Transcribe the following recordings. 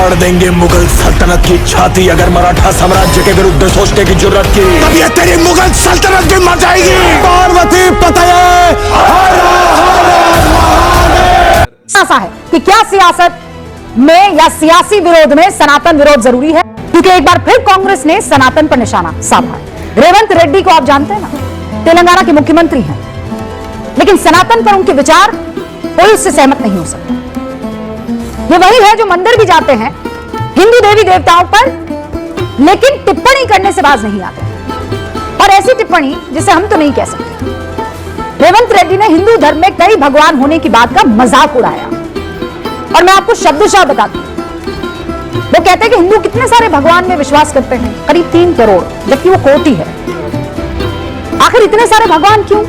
तोड़ देंगे मुगल सल्तनत की छाती। अगर मराठा साम्राज्य के विरुद्ध सोचने की जरूरत की, तब ये तेरी मुगल सल्तनत भी मर जाएगी। पार्वती पतये ऐसा है कि क्या सियासत में या सियासी विरोध में सनातन विरोध जरूरी है, क्योंकि एक बार फिर कांग्रेस ने सनातन पर निशाना साधा है। रेवंत रेड्डी को आप जानते हैं ना, तेलंगाना के मुख्यमंत्री हैं, लेकिन सनातन पर उनके विचार कोई उससे सहमत नहीं हो सकता। ये वही है जो मंदिर भी जाते हैं हिंदू देवी देवताओं पर, लेकिन टिप्पणी करने से बाज नहीं आते, और ऐसी टिप्पणी जिसे हम तो नहीं कह सकते। रेवंत रेड्डी ने हिंदू धर्म में कई भगवान होने की बात का मजाक उड़ाया, और मैं आपको शब्दशः बताती हूं। वो कहते हैं कि हिंदू कितने सारे भगवान में विश्वास करते हैं, करीब 3 करोड़, जबकि वो कोटि है। आखिर इतने सारे भगवान क्यों?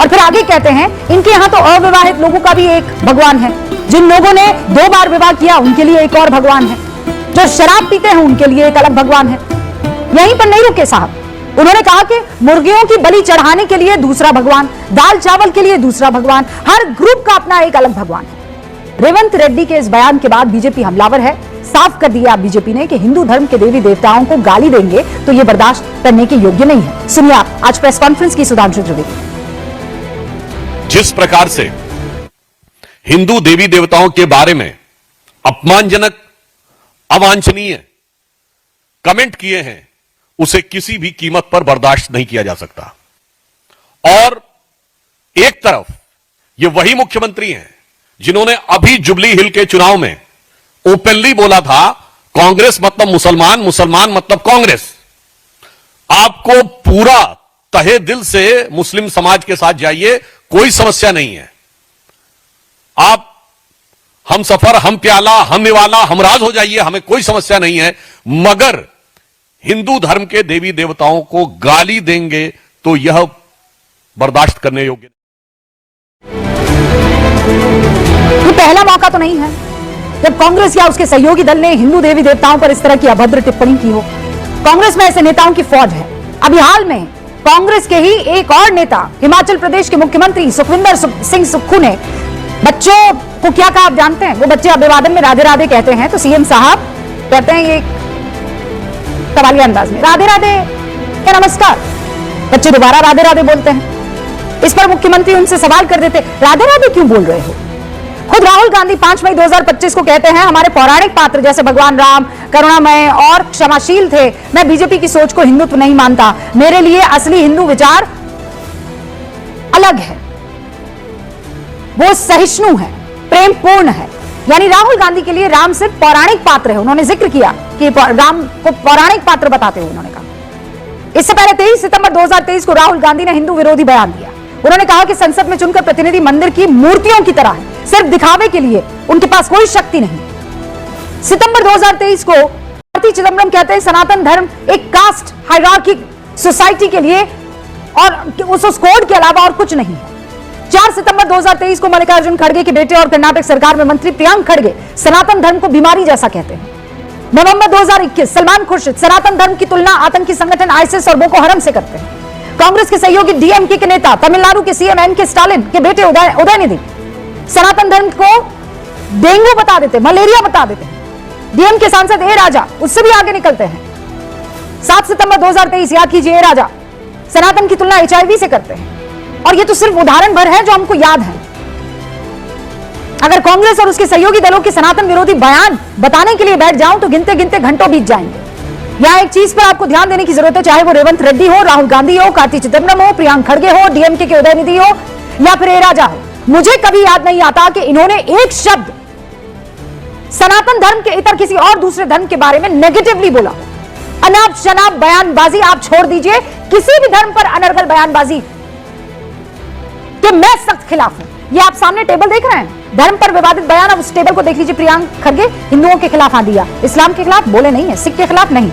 और फिर आगे कहते हैं इनके यहां तो अविवाहित लोगों का भी एक भगवान है, जिन लोगों ने 2 बार विवाह किया उनके लिए एक और भगवान है, जो शराब पीते हैं उनके लिए एक अलग भगवान है। यहीं पर नहीं रुके साहब, उन्होंने कहा कि मुर्गियों की बलि चढ़ाने के लिए दूसरा भगवान, दाल चावल के लिए दूसरा भगवान, हर ग्रुप का अपना एक अलग भगवान है। रेवंत रेड्डी के इस बयान के बाद बीजेपी हमलावर है। साफ कर दिया बीजेपी ने कि हिंदू धर्म के देवी देवताओं को गाली देंगे तो यह बर्दाश्त करने के योग्य नहीं है। सुनिए आप आज प्रेस कॉन्फ्रेंस की सुधांशु त्रिवेदी। जिस प्रकार से हिंदू देवी देवताओं के बारे में अपमानजनक, अवांछनीय कमेंट किए हैं, उसे किसी भी कीमत पर बर्दाश्त नहीं किया जा सकता। और एक तरफ ये वही मुख्यमंत्री हैं जिन्होंने अभी जुबली हिल के चुनाव में ओपनली बोला था कांग्रेस मतलब मुसलमान, मुसलमान मतलब कांग्रेस। आपको पूरा तहे दिल से मुस्लिम समाज के साथ जाइए, कोई समस्या नहीं है। आप हम सफर, हम प्याला, हम निवाला, हमराज हो जाइए, हमें कोई समस्या नहीं है। मगर हिंदू धर्म के देवी देवताओं को गाली देंगे तो यह बर्दाश्त करने योग्य ये पहला मौका तो नहीं है जब कांग्रेस या उसके सहयोगी दल ने हिंदू देवी देवताओं पर इस तरह की अभद्र टिप्पणी की हो। कांग्रेस में ऐसे नेताओं की फौज है। अभी हाल में कांग्रेस के ही एक और नेता, हिमाचल प्रदेश के मुख्यमंत्री सुखविंदर सिंह सुक्खू ने बच्चों को क्या कहा आप जानते हैं? वो बच्चे अभिवादन में राधे राधे कहते हैं तो सीएम साहब कहते हैं ये कवालिया अंदाज में राधे राधे या नमस्कार। बच्चे दोबारा राधे राधे बोलते हैं। इस पर मुख्यमंत्री उनसे सवाल कर देते, राधे राधे क्यों बोल रहे हो? खुद राहुल गांधी 5 मई 2025 को कहते हैं हमारे पौराणिक पात्र जैसे भगवान राम करुणामय और क्षमाशील थे। मैं बीजेपी की सोच को हिंदुत्व नहीं मानता, मेरे लिए असली हिंदू विचार अलग है, वो सहिष्णु है, प्रेम पूर्ण है। यानी राहुल गांधी के लिए राम सिर्फ पौराणिक पात्र है। उन्होंने जिक्र किया कि राम को पौराणिक पात्र बताते हुए उन्होंने कहा। इससे पहले 23 सितंबर 2023 को राहुल गांधी ने हिंदू विरोधी बयान दिया। उन्होंने कहा कि संसद में चुनकर प्रतिनिधि मंदिर की मूर्तियों की तरह है, सिर्फ दिखावे के लिए, उनके पास कोई शक्ति नहीं। सितंबर 2023 को कार्ति चिदंबरम कहते हैं सनातन धर्म एक कास्ट हायरार्की सोसाइटी के लिए और उस कोड के अलावा और कुछ नहीं है। 4 सितंबर 2023 को मल्लिकार्जुन खड़गे के बेटे और कर्नाटक सरकार में मंत्री प्रियांक खड़गे सनातन धर्म को बीमारी जैसा कहते हैं। नवंबर 2021 सलमान खुर्शीद सनातन धर्म की तुलना आतंकी संगठन आईएसआईएस और बोको हरम से करते हैं। कांग्रेस के सहयोगी डीएमके के नेता तमिलनाडु के सीएम एनके स्टालिन के बेटे उदयनिधि सनातन धर्म को डेंगू बता देते, मलेरिया बता देते हैं। डीएमके सांसद ए राजा उससे भी आगे निकलते हैं। 7 सितंबर 2023 याद कीजिए, ए राजा सनातन की तुलना एचआईवी से करते हैं। और ये तो सिर्फ उदाहरण भर है जो हमको याद है। अगर कांग्रेस और उसके सहयोगी दलों के सनातन विरोधी बयान बताने के लिए बैठ जाऊं तो गिनते गिनते घंटों बीत जाएंगे। यहां एक चीज पर आपको ध्यान देने की जरूरत है, चाहे वो रेवंत रेड्डी हो, राहुल गांधी हो, कार्ति चिदंबरम हो, प्रियांक खड़गे हो, डीएमके के उदयनिधि हो या फिर ए राजा हो, मुझे कभी याद नहीं आता कि इन्होंने एक शब्द सनातन धर्म के इतर किसी और दूसरे धर्म के बारे में नेगेटिवली बोला। अनाप शनाप बयानबाजी आप छोड़ दीजिए, किसी भी धर्म पर अनर्गल बयानबाजी के मैं सख्त खिलाफ हूं। ये आप सामने टेबल देख रहे हैं, धर्म पर विवादित बयान, अब उस टेबल को देख लीजिए। प्रियांक खड़गे हिंदुओं के खिलाफ हाँ दिया, इस्लाम के खिलाफ बोले नहीं है, सिख के खिलाफ नहीं,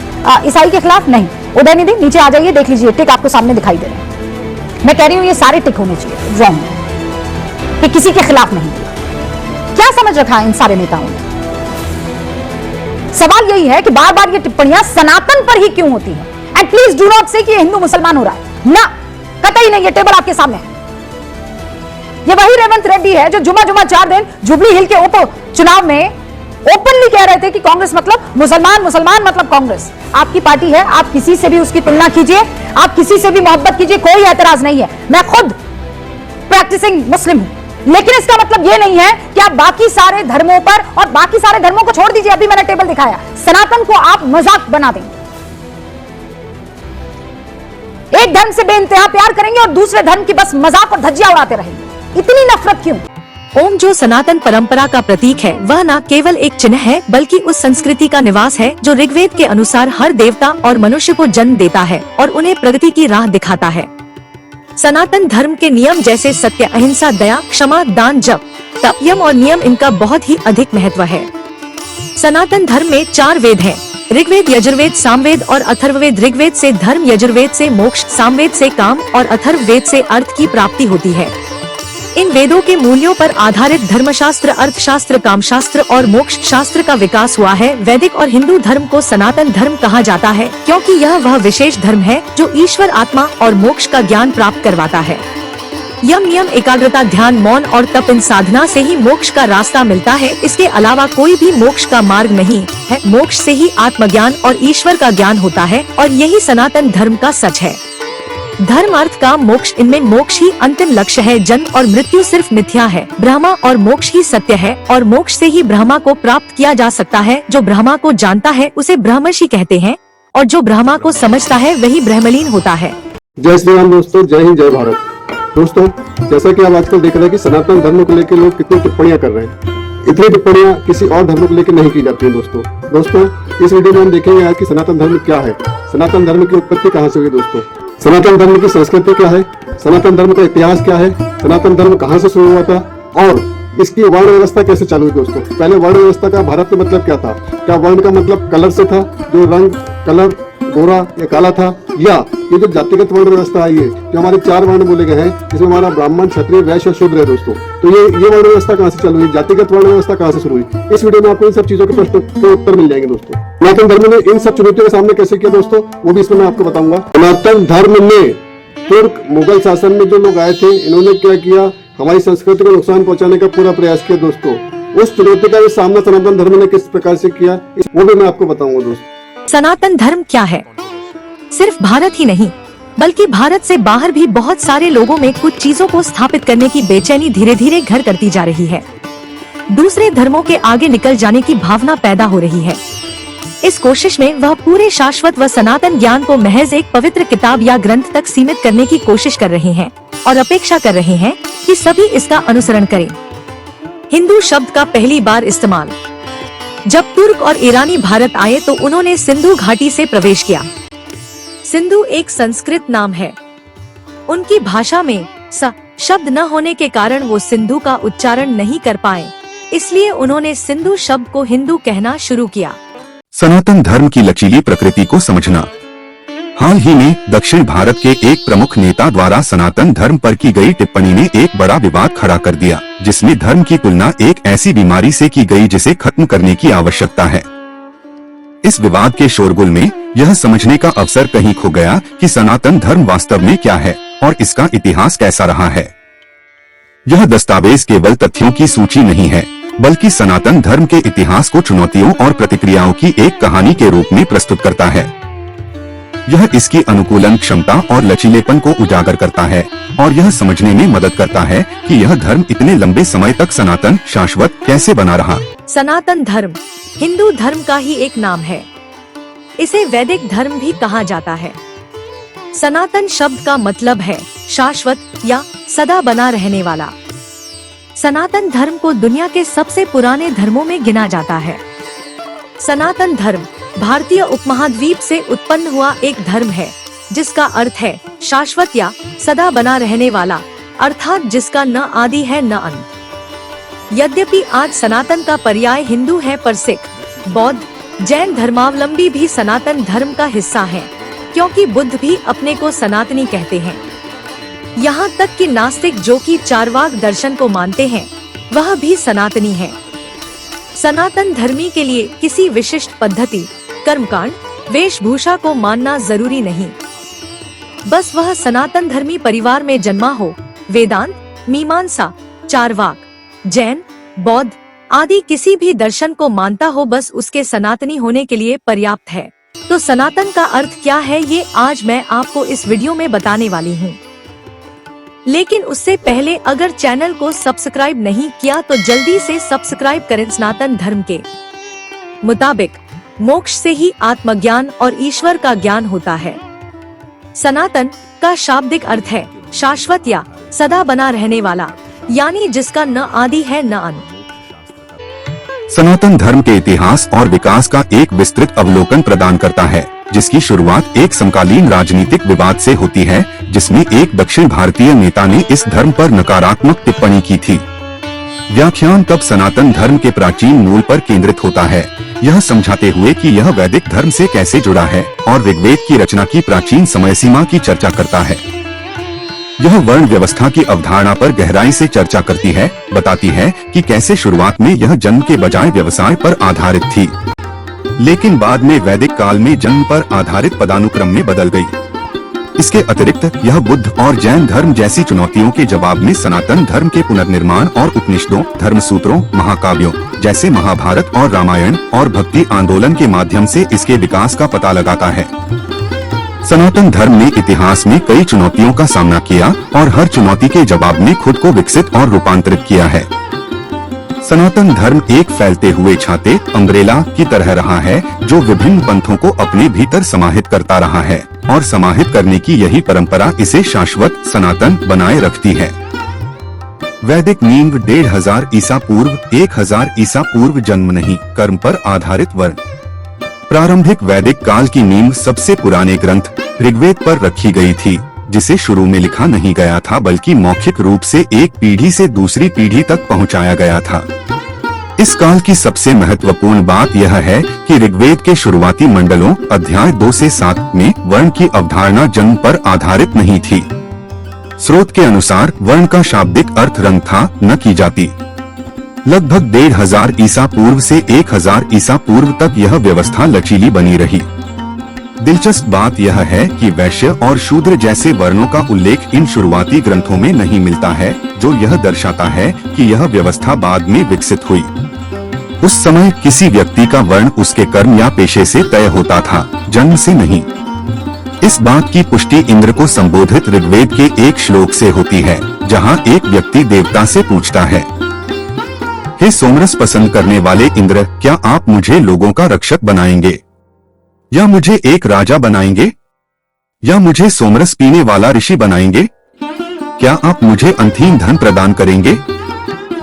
ईसाई के खिलाफ नहीं। उदयनिधि नीचे आ जाइए, देख लीजिए टिक आपको सामने दिखाई दे रहे हैं। मैं कह रही हूं ये सारे टिक होने चाहिए, रॉन्ग कि किसी के खिलाफ नहीं दिया। क्या समझ रखा है इन सारे नेताओं ने? सवाल यही है कि बार बार ये टिप्पणियां सनातन पर ही क्यों होती हैं? एंड प्लीज डू नॉट से कि ये हिंदू मुसलमान हो रहा है ना, कतई नहीं। ये टेबल आपके सामने है। ये वही रेवंत रेड्डी है जो जुमा 4 दिन जुबली हिल के उप चुनाव में ओपनली कह रहे थे कि कांग्रेस मतलब मुसलमान, मुसलमान मतलब कांग्रेस। आपकी पार्टी है, आप किसी से भी उसकी तुलना कीजिए, आप किसी से भी मोहब्बत कीजिए, कोई एतराज नहीं है। मैं खुद प्रैक्टिसिंग मुस्लिम हूं, लेकिन इसका मतलब यह नहीं है कि आप बाकी सारे धर्मों पर, और बाकी सारे धर्मों को छोड़ दीजिए, अभी मैंने टेबल दिखाया, सनातन को आप मजाक बना देंगे। एक धर्म से बेइंतहा प्यार करेंगे और दूसरे धर्म की बस मजाक और धज्जियां उड़ाते रहेंगे। इतनी नफरत क्यों? ओम जो सनातन परंपरा का प्रतीक है, वह न केवल एक चिन्ह है बल्कि उस संस्कृति का निवास है जो ऋग्वेद के अनुसार हर देवता और मनुष्य को जन्म देता है और उन्हें प्रगति की राह दिखाता है। सनातन धर्म के नियम जैसे सत्य, अहिंसा, दया, क्षमा, दान, जप, तप, यम और नियम, इनका बहुत ही अधिक महत्व है। सनातन धर्म में 4 वेद हैं: ऋग्वेद, यजुर्वेद, सामवेद और अथर्ववेद। ऋग्वेद से धर्म, यजुर्वेद से मोक्ष, सामवेद से काम और अथर्ववेद से अर्थ की प्राप्ति होती है। इन वेदों के मूल्यों पर आधारित धर्मशास्त्र, अर्थशास्त्र, कामशास्त्र और मोक्ष शास्त्र का विकास हुआ है। वैदिक और हिंदू धर्म को सनातन धर्म कहा जाता है क्योंकि यह वह विशेष धर्म है जो ईश्वर, आत्मा और मोक्ष का ज्ञान प्राप्त करवाता है। यम, नियम, एकाग्रता, ध्यान, मौन और तप, इन साधना से ही मोक्ष का रास्ता मिलता है। इसके अलावा कोई भी मोक्ष का मार्ग नहीं है। मोक्ष से ही आत्मज्ञान और ईश्वर का ज्ञान होता है और यही सनातन धर्म का सच है। धर्म, अर्थ, काम, मोक्ष, इनमें मोक्ष ही अंतिम लक्ष्य है। जन्म और मृत्यु सिर्फ मिथ्या है। ब्रह्मा और मोक्ष ही सत्य है और मोक्ष से ही ब्रह्मा को प्राप्त किया जा सकता है। जो ब्रह्मा को जानता है उसे ब्रह्मर्षि कहते हैं और जो ब्रह्मा को समझता है वही ब्रह्मलीन होता है। जय श्री राम दोस्तों, जय हिंद, जय भारत। दोस्तों, जैसा कि आप आजकल देख रहे हैं कि सनातन धर्म को लेकर लोग कितनी टिप्पणियां कर रहे हैं। इतनी टिप्पणियां किसी और धर्म को लेकर नहीं की जाती है। दोस्तों इस वीडियो में हम देखेंगे आज कि सनातन धर्म क्या है, सनातन धर्म की उत्पत्ति कहाँ से हुई। दोस्तों, सनातन धर्म की संस्कृति क्या है, सनातन धर्म का इतिहास क्या है, सनातन धर्म कहाँ से शुरू हुआ था और इसकी वर्ण व्यवस्था कैसे चालू हुई। दोस्तों, पहले वर्ण व्यवस्था का भारत में मतलब क्या था? क्या वर्ण का मतलब कलर से था, जो रंग, कलर, गोरा या काला था, या ये जो जातिगत वर्ण व्यवस्था आई है, जो हमारे 4 वर्ण बोले गए हैं, जिसमें हमारा ब्राह्मण, क्षत्रिय, वैश्य और शूद्र है। दोस्तों, तो ये वर्ण व्यवस्था कहाँ से चालू हुई, जातिगत वर्ण व्यवस्था कहाँ से शुरू हुई? इस वीडियो में आपको इन सब चीजों के प्रश्न के उत्तर मिल जाएंगे। दोस्तों, सनातन धर्म ने इन सब चुनौतियों के सामने कैसे किया दोस्तों, वो भी इसमें मैं आपको बताऊंगा। सनातन धर्म में तुर्क मुगल शासन में जो लोग आए थे, इन्होंने क्या किया, हमारी संस्कृति को नुकसान पहुंचाने का पूरा प्रयास किया। दोस्तों, उस चुनौती का सामना सनातन धर्म ने किस प्रकार से किया, वो भी मैं आपको बताऊंगा। दोस्तों, सनातन धर्म क्या है? सिर्फ भारत ही नहीं बल्कि भारत से बाहर भी बहुत सारे लोगों में कुछ चीजों को स्थापित करने की बेचैनी धीरे धीरे घर करती जा रही है। दूसरे धर्मों के आगे निकल जाने की भावना पैदा हो रही है। इस कोशिश में वह पूरे शाश्वत व सनातन ज्ञान को महज एक पवित्र किताब या ग्रंथ तक सीमित करने की कोशिश कर रहे हैं और अपेक्षा कर रहे हैं कि सभी इसका अनुसरण करें। हिंदू शब्द का पहली बार इस्तेमाल जब तुर्क और ईरानी भारत आए तो उन्होंने सिंधु घाटी से प्रवेश किया। सिंधु एक संस्कृत नाम है। उनकी भाषा में स शब्द न होने के कारण वो सिंधु का उच्चारण नहीं कर पाए, इसलिए उन्होंने सिंधु शब्द को हिंदू कहना शुरू किया। सनातन धर्म की लचीली प्रकृति को समझना। हाल ही में दक्षिण भारत के एक प्रमुख नेता द्वारा सनातन धर्म पर की गई टिप्पणी ने एक बड़ा विवाद खड़ा कर दिया, जिसमें धर्म की तुलना एक ऐसी बीमारी से की गई जिसे खत्म करने की आवश्यकता है। इस विवाद के शोरगुल में यह समझने का अवसर कहीं खो गया कि सनातन धर्म वास्तव में क्या है और इसका इतिहास कैसा रहा है। यह दस्तावेज केवल तथ्यों की सूची नहीं है, बल्कि सनातन धर्म के इतिहास को चुनौतियों और प्रतिक्रियाओं की एक कहानी के रूप में प्रस्तुत करता है। यह इसकी अनुकूलन क्षमता और लचीलेपन को उजागर करता है और यह समझने में मदद करता है कि यह धर्म इतने लंबे समय तक सनातन, शाश्वत कैसे बना रहा। सनातन धर्म हिंदू धर्म का ही एक नाम है। इसे वैदिक धर्म भी कहा जाता है। सनातन शब्द का मतलब है शाश्वत या सदा बना रहने वाला। सनातन धर्म को दुनिया के सबसे पुराने धर्मों में गिना जाता है। सनातन धर्म भारतीय उपमहाद्वीप से उत्पन्न हुआ एक धर्म है, जिसका अर्थ है शाश्वत या सदा बना रहने वाला, अर्थात जिसका न आदि है न अंत। यद्यपि आज सनातन का पर्याय हिंदू है, पर सिख, बौद्ध, जैन धर्मावलंबी भी सनातन धर्म का हिस्सा हैं, क्योंकि बुद्ध भी अपने को सनातनी कहते हैं। यहाँ तक कि नास्तिक, जो कि चारवाक दर्शन को मानते हैं, वह भी सनातनी है। सनातन धर्मी के लिए किसी विशिष्ट पद्धति, कर्मकांड, वेशभूषा को मानना जरूरी नहीं, बस वह सनातन धर्मी परिवार में जन्मा हो। वेदांत, मीमांसा, चारवाक, जैन, बौद्ध, आदि किसी भी दर्शन को मानता हो बस उसके सनातनी होने के लिए पर्याप्त है। तो सनातन का अर्थ क्या है ये आज मैं आपको इस वीडियो में बताने वाली हूँ। लेकिन उससे पहले अगर चैनल को सब्सक्राइब नहीं किया तो जल्दी से सब्सक्राइब करें। सनातन धर्म के मुताबिक मोक्ष से ही आत्मज्ञान और ईश्वर का ज्ञान होता है। सनातन का शाब्दिक अर्थ है शाश्वत या सदा बना रहने वाला, यानी जिसका न आदि है न अंत। सनातन धर्म के इतिहास और विकास का एक विस्तृत अवलोकन प्रदान करता है, जिसकी शुरुआत एक समकालीन राजनीतिक विवाद से होती है, जिसमें एक दक्षिण भारतीय नेता ने इस धर्म पर नकारात्मक टिप्पणी की थी। व्याख्यान तब सनातन धर्म के प्राचीन मूल पर केंद्रित होता है, यह समझाते हुए कि यह वैदिक धर्म से कैसे जुड़ा है और ऋग्वेद की रचना की प्राचीन समय सीमा की चर्चा करता है। यह वर्ण व्यवस्था की अवधारणा पर गहराई से चर्चा करती है, बताती है कि कैसे शुरुआत में यह जन्म के बजाय व्यवसाय पर आधारित थी, लेकिन बाद में वैदिक काल में जन्म पर आधारित पदानुक्रम में बदल गई। इसके अतिरिक्त यह बुद्ध और जैन धर्म जैसी चुनौतियों के जवाब में सनातन धर्म के पुनर्निर्माण और उपनिषदों, धर्मसूत्रों, महाकाव्यों जैसे महाभारत और रामायण और भक्ति आंदोलन के माध्यम से इसके विकास का पता लगाता है। सनातन धर्म ने इतिहास में कई चुनौतियों का सामना किया और हर चुनौती के जवाब में खुद को विकसित और रूपांतरित किया है। सनातन धर्म एक फैलते हुए छाते अम्ब्रेला की तरह रहा है, जो विभिन्न पंथों को अपने भीतर समाहित करता रहा है और समाहित करने की यही परंपरा इसे शाश्वत सनातन बनाए रखती है। वैदिक नींव 1500 ईसा पूर्व 1000 ईसा पूर्व जन्म नहीं कर्म पर आधारित वर्ण। प्रारंभिक वैदिक काल की नींव सबसे पुराने ग्रंथ ऋग्वेद पर रखी गई थी, जिसे शुरू में लिखा नहीं गया था बल्कि मौखिक रूप से एक पीढ़ी से दूसरी पीढ़ी तक पहुंचाया गया था। इस काल की सबसे महत्वपूर्ण बात यह है कि ऋग्वेद के शुरुआती मंडलों अध्याय 2 से 7 में वर्ण की अवधारणा जन्म पर आधारित नहीं थी। स्रोत के अनुसार वर्ण का शाब्दिक अर्थ रंग था, न की जाति। लगभग 1500 ईसा पूर्व से 1000 ईसा पूर्व तक यह व्यवस्था लचीली बनी रही। दिलचस्प बात यह है कि वैश्य और शूद्र जैसे वर्णों का उल्लेख इन शुरुआती ग्रंथों में नहीं मिलता है, जो यह दर्शाता है कि यह व्यवस्था बाद में विकसित हुई। उस समय किसी व्यक्ति का वर्ण उसके कर्म या पेशे से तय होता था, जन्म से नहीं। इस बात की पुष्टि इंद्र को संबोधित ऋग्वेद के एक श्लोक से होती है, जहाँ एक व्यक्ति देवता से पूछता है, हे सोमरस पसंद करने वाले इंद्र, क्या आप मुझे लोगों का रक्षक बनाएंगे या मुझे एक राजा बनाएंगे या मुझे सोमरस पीने वाला ऋषि बनाएंगे? क्या आप मुझे अंतहीन धन प्रदान करेंगे?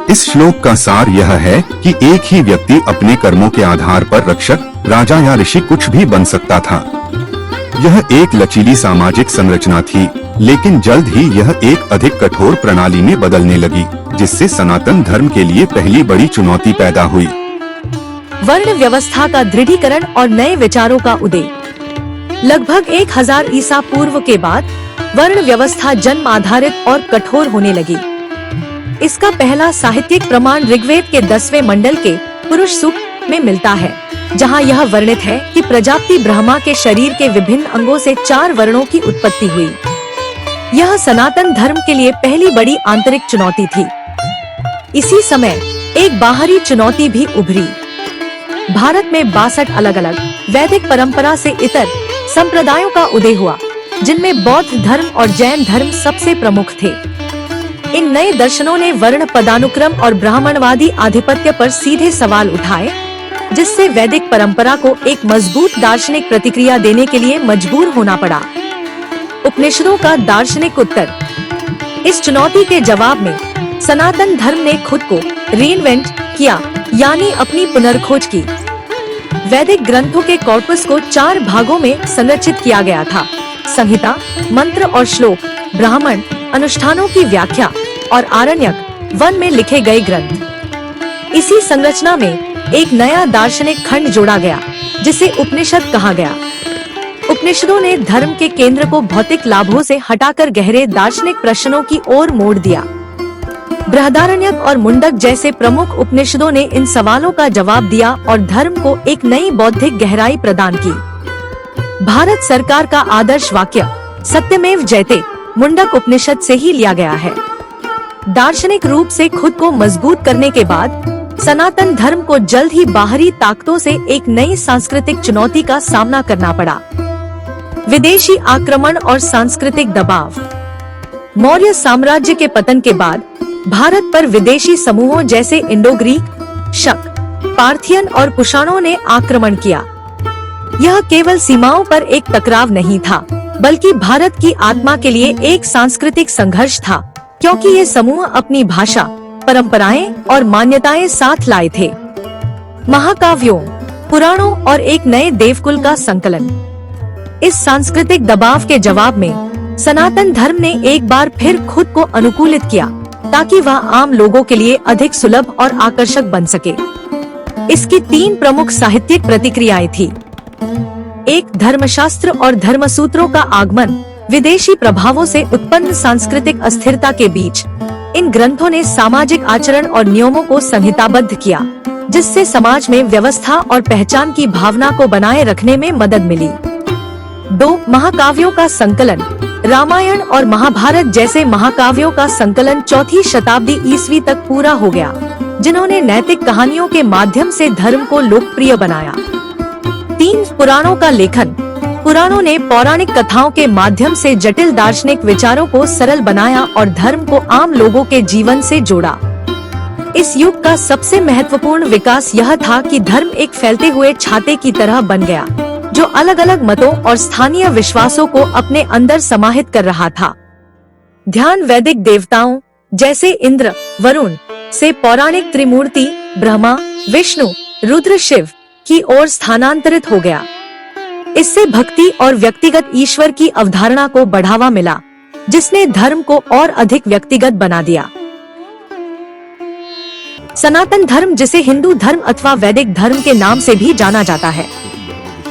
इस श्लोक का सार यह है कि एक ही व्यक्ति अपने कर्मों के आधार पर रक्षक, राजा या ऋषि कुछ भी बन सकता था। यह एक लचीली सामाजिक संरचना थी, लेकिन जल्द ही यह एक अधिक कठोर प्रणाली में बदलने लगी, जिससे सनातन धर्म के लिए पहली बड़ी चुनौती पैदा हुई। वर्ण व्यवस्था का दृढ़ीकरण और नए विचारों का उदय। लगभग 1000 ईसा पूर्व के बाद वर्ण व्यवस्था जन्म आधारित और कठोर होने लगी। इसका पहला साहित्यिक प्रमाण ऋग्वेद के 10वें मंडल के पुरुष सूक्त में मिलता है, जहां यह वर्णित है कि प्रजापति ब्रह्मा के शरीर के विभिन्न अंगों से 4 वर्णों की उत्पत्ति हुई। यह सनातन धर्म के लिए पहली बड़ी आंतरिक चुनौती थी। इसी समय एक बाहरी चुनौती भी उभरी। भारत में 62 अलग अलग वैदिक परंपरा से इतर संप्रदायों का उदय हुआ, जिनमें बौद्ध धर्म और जैन धर्म सबसे प्रमुख थे। इन नए दर्शनों ने वर्ण पदानुक्रम और ब्राह्मणवादी आधिपत्य पर सीधे सवाल उठाए, जिससे वैदिक परंपरा को एक मजबूत दार्शनिक प्रतिक्रिया देने के लिए मजबूर होना पड़ा। उपनिषदों का दार्शनिक उत्तर। इस चुनौती के जवाब में सनातन धर्म ने खुद को रीइन्वेंट किया, यानी अपनी पुनर्खोज की। वैदिक ग्रंथों के कॉर्पस को 4 भागों में संरचित किया गया था: संहिता, मंत्र और श्लोक, ब्राह्मण, अनुष्ठानों की व्याख्या और आरण्यक, वन में लिखे गए ग्रंथ। इसी संरचना में एक नया दार्शनिक खंड जोड़ा गया, जिसे उपनिषद कहा गया। उपनिषदों ने धर्म के केंद्र को भौतिक लाभों से हटाकर गहरे दार्शनिक प्रश्नों की ओर मोड़ दिया। बृहदारण्यक और मुंडक जैसे प्रमुख उपनिषदों ने इन सवालों का जवाब दिया और धर्म को एक नई बौद्धिक गहराई प्रदान की। भारत सरकार का आदर्श वाक्य सत्यमेव जयते मुंडक उपनिषद से ही लिया गया है। दार्शनिक रूप से खुद को मजबूत करने के बाद सनातन धर्म को जल्द ही बाहरी ताकतों से एक नई सांस्कृतिक चुनौती का सामना करना पड़ा। विदेशी आक्रमण और सांस्कृतिक दबाव। मौर्य साम्राज्य के पतन के बाद भारत पर विदेशी समूहों जैसे इंडो ग्रीक, शक, पार्थियन और कुषाणों ने आक्रमण किया। यह केवल सीमाओं पर एक टकराव नहीं था, बल्कि भारत की आत्मा के लिए एक सांस्कृतिक संघर्ष था, क्योंकि ये समूह अपनी भाषा, परंपराएं और मान्यताएं साथ लाए थे। महाकाव्यों, पुराणों और एक नए देवकुल का संकलन। इस सांस्कृतिक दबाव के जवाब में सनातन धर्म ने एक बार फिर खुद को अनुकूलित किया, ताकि वह आम लोगों के लिए अधिक सुलभ और आकर्षक बन सके। इसकी 3 प्रमुख साहित्यिक प्रतिक्रियाएं थी। 1. धर्मशास्त्र और धर्मसूत्रों का आगमन। विदेशी प्रभावों से उत्पन्न सांस्कृतिक अस्थिरता के बीच इन ग्रंथों ने सामाजिक आचरण और नियमों को संहिताबद्ध किया, जिससे समाज में व्यवस्था और पहचान की भावना को बनाए रखने में मदद मिली। 2. महाकाव्यों का संकलन। रामायण और महाभारत जैसे महाकाव्यों का संकलन 4वीं शताब्दी ईस्वी तक पूरा हो गया, जिन्होंने नैतिक कहानियों के माध्यम से धर्म को लोकप्रिय बनाया। 3. पुराणों का लेखन। पुराणों ने पौराणिक कथाओं के माध्यम से जटिल दार्शनिक विचारों को सरल बनाया और धर्म को आम लोगों के जीवन से जोड़ा। इस युग का सबसे महत्वपूर्ण विकास यह था कि धर्म एक फैलते हुए छाते की तरह बन गया, जो अलग अलग मतों और स्थानीय विश्वासों को अपने अंदर समाहित कर रहा था। ध्यान वैदिक देवताओं जैसे इंद्र, वरुण से पौराणिक त्रिमूर्ति ब्रह्मा, विष्णु, रुद्र, शिव की ओर स्थानांतरित हो गया। इससे भक्ति और व्यक्तिगत ईश्वर की अवधारणा को बढ़ावा मिला, जिसने धर्म को और अधिक व्यक्तिगत बना दिया। सनातन धर्म, जिसे हिंदू धर्म अथवा वैदिक धर्म के नाम से भी जाना जाता है,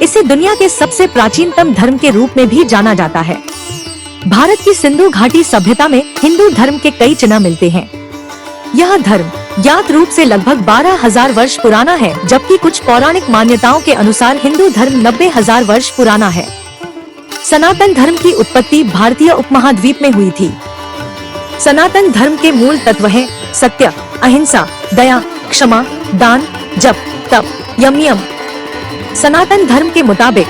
इसे दुनिया के सबसे प्राचीनतम धर्म के रूप में भी जाना जाता है। भारत की सिंधु घाटी सभ्यता में हिंदू धर्म के कई चिन्ह मिलते हैं। यह धर्म ज्ञात रूप से लगभग 12,000 वर्ष पुराना है, जबकि कुछ पौराणिक मान्यताओं के अनुसार हिंदू धर्म 90,000 वर्ष पुराना है। सनातन धर्म की उत्पत्ति भारतीय उपमहाद्वीप में हुई थी। सनातन धर्म के मूल तत्व हैं सत्य, अहिंसा, दया, क्षमा, दान, जप, तप, यम, नियम। सनातन धर्म के मुताबिक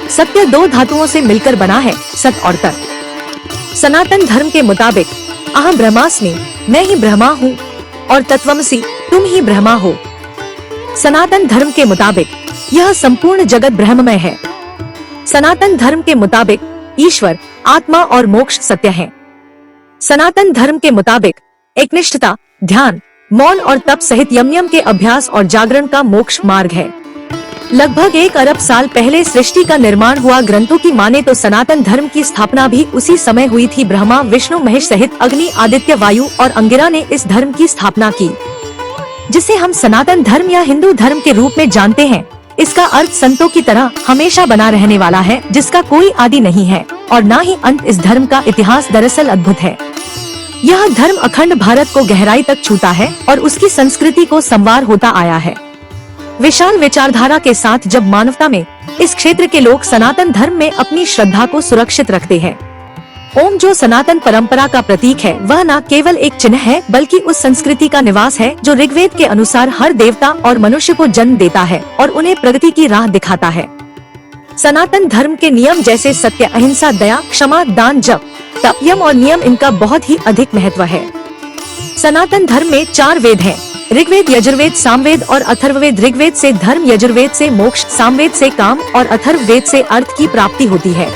सत्य 2 धातुओं से मिलकर बना है, सत और तत्। सनातन धर्म के मुताबिक अहम ब्रह्मास्मि, मैं ही ब्रह्मा हूँ, और तत्वमसि, तुम ही ब्रह्मा हो। सनातन धर्म के मुताबिक यह संपूर्ण जगत ब्रह्ममय है। सनातन धर्म के मुताबिक ईश्वर, आत्मा और मोक्ष सत्य है। सनातन धर्म के मुताबिक एकनिष्ठता, ध्यान, मौन और तप सहित यम के अभ्यास और जागरण का मोक्ष मार्ग है। लगभग 1 अरब साल पहले सृष्टि का निर्माण हुआ। ग्रंथों की माने तो सनातन धर्म की स्थापना भी उसी समय हुई थी। ब्रह्मा, विष्णु, महेश सहित अग्नि, आदित्य, वायु और अंगिरा ने इस धर्म की स्थापना की, जिसे हम सनातन धर्म या हिंदू धर्म के रूप में जानते हैं। इसका अर्थ संतों की तरह हमेशा बना रहने वाला है, जिसका कोई आदि नहीं है और न ही अंत। इस धर्म का इतिहास दरअसल अद्भुत है। यह धर्म अखंड भारत को गहराई तक छूता है और उसकी संस्कृति को संवार होता आया है। विशाल विचारधारा के साथ जब मानवता में इस क्षेत्र के लोग सनातन धर्म में अपनी श्रद्धा को सुरक्षित रखते हैं। ओम, जो सनातन परंपरा का प्रतीक है, वह न केवल एक चिन्ह है, बल्कि उस संस्कृति का निवास है जो ऋग्वेद के अनुसार हर देवता और मनुष्य को जन्म देता है और उन्हें प्रगति की राह दिखाता है। सनातन धर्म के नियम जैसे सत्य, अहिंसा, दया, क्षमा, दान, जप, तप, यम और नियम, इनका बहुत ही अधिक महत्व है। सनातन धर्म में 4 वेद हैं: ऋग्वेद, यजुर्वेद, सामवेद और अथर्ववेद। ऋग्वेद से धर्म, यजुर्वेद से मोक्ष, सामवेद से काम और अथर्ववेद से अर्थ की प्राप्ति होती है।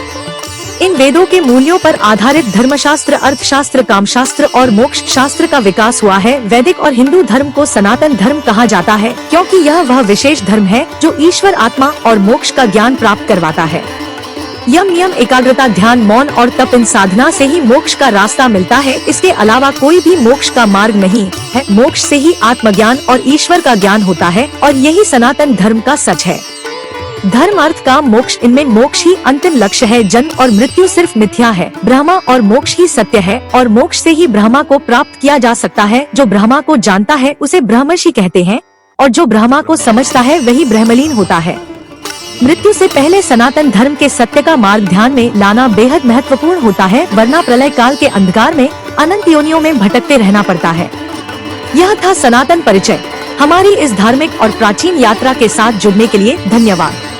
इन वेदों के मूल्यों पर आधारित धर्मशास्त्र, अर्थशास्त्र, कामशास्त्र और मोक्ष शास्त्र का विकास हुआ है। वैदिक और हिंदू धर्म को सनातन धर्म कहा जाता है, क्योंकि यह वह विशेष धर्म है जो ईश्वर, आत्मा और मोक्ष का ज्ञान प्राप्त करवाता है। यम, नियम, एकाग्रता, ध्यान, मौन और तप, इन साधना से ही मोक्ष का रास्ता मिलता है। इसके अलावा कोई भी मोक्ष का मार्ग नहीं है। मोक्ष से ही आत्मज्ञान और ईश्वर का ज्ञान होता है और यही सनातन धर्म का सच है। धर्म, अर्थ, काम, मोक्ष, इनमें मोक्ष ही अंतिम लक्ष्य है। जन्म और मृत्यु सिर्फ मिथ्या है। ब्रह्मा और मोक्ष ही सत्य है और मोक्ष से ही ब्रह्मा को प्राप्त किया जा सकता है। जो ब्रह्मा को जानता है उसे ब्रह्मर्षि कहते हैं और जो ब्रह्मा को समझता है वही ब्रह्मलीन होता है। मृत्यु से पहले सनातन धर्म के सत्य का मार्ग ध्यान में लाना बेहद महत्वपूर्ण होता है, वरना प्रलय काल के अंधकार में अनंत योनियों में भटकते रहना पड़ता है। यह था सनातन परिचय। हमारी इस धार्मिक और प्राचीन यात्रा के साथ जुड़ने के लिए धन्यवाद।